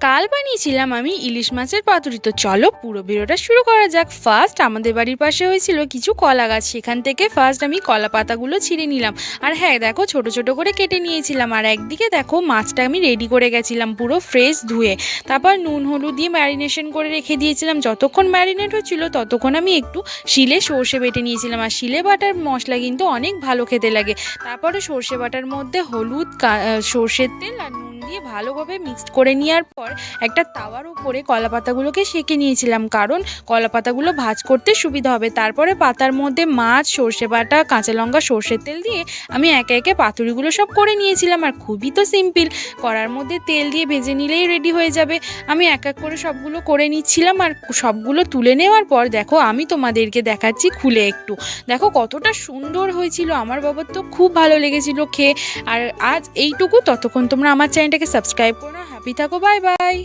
কাল বানিয়েছিলাম আমি ইলিশ মাছের পাতুরি। তো চলো পুরো ভিডিওটা শুরু করা যাক। ফার্স্ট আমাদের বাড়ির পাশে হয়েছিল কিছু কলা গাছ, সেখান থেকে ফার্স্ট আমি কলা পাতাগুলো ছিঁড়ে নিলাম। আর হ্যাঁ দেখো, ছোট ছোট করে কেটে নিয়েছিলাম। আর একদিকে দেখো মাছটা আমি রেডি করে গেছিলাম পুরো ফ্রেশ ধুয়ে। তারপর নুন হলুদ দিয়ে ম্যারিনেশন করে রেখে দিয়েছিলাম। যতক্ষণ ম্যারিনেট হচ্ছিল ততক্ষণ আমি একটু শিলে সর্ষে বেটে নিয়েছিলাম। আর শিলে বাটার মশলা কিন্তু অনেক ভালো খেতে লাগে। তারপরে সর্ষে বাটার মধ্যে হলুদ, সর্ষের তেল আর নুন দিয়ে ভালোভাবে মিক্সড করে নেওয়ার পর একটা তাওয়ার উপরে কলা পাতাগুলোকে সেঁকে নিয়েছিলাম, কারণ কলা পাতাগুলো ভাজ করতে সুবিধা হবে। তারপরে পাতার মধ্যে মাছ, সর্ষে বাটা, কাঁচা লঙ্কা, সর্ষের তেল দিয়ে আমি একে একে পাতুরিগুলো সব করে নিয়েছিলাম। আর খুবই তো সিম্পল, কড়ার মধ্যে তেল দিয়ে ভেজে নিলেই রেডি হয়ে যাবে। আমি এক এক করে সবগুলো করে নিচ্ছিলাম। আর সবগুলো তুলে নেওয়ার পর দেখো আমি তোমাদেরকে দেখাচ্ছি খুলে একটু। দেখো কতটা সুন্দর হয়েছিল, আমার বাবার তো খুব ভালো লেগেছিল খেয়ে। আর আজ এইটুকু, ততক্ষণ তোমরা আমার চ্যানেলটাকে সাবস্ক্রাইব করো। হ্যাপি থাকো, বাই বাই।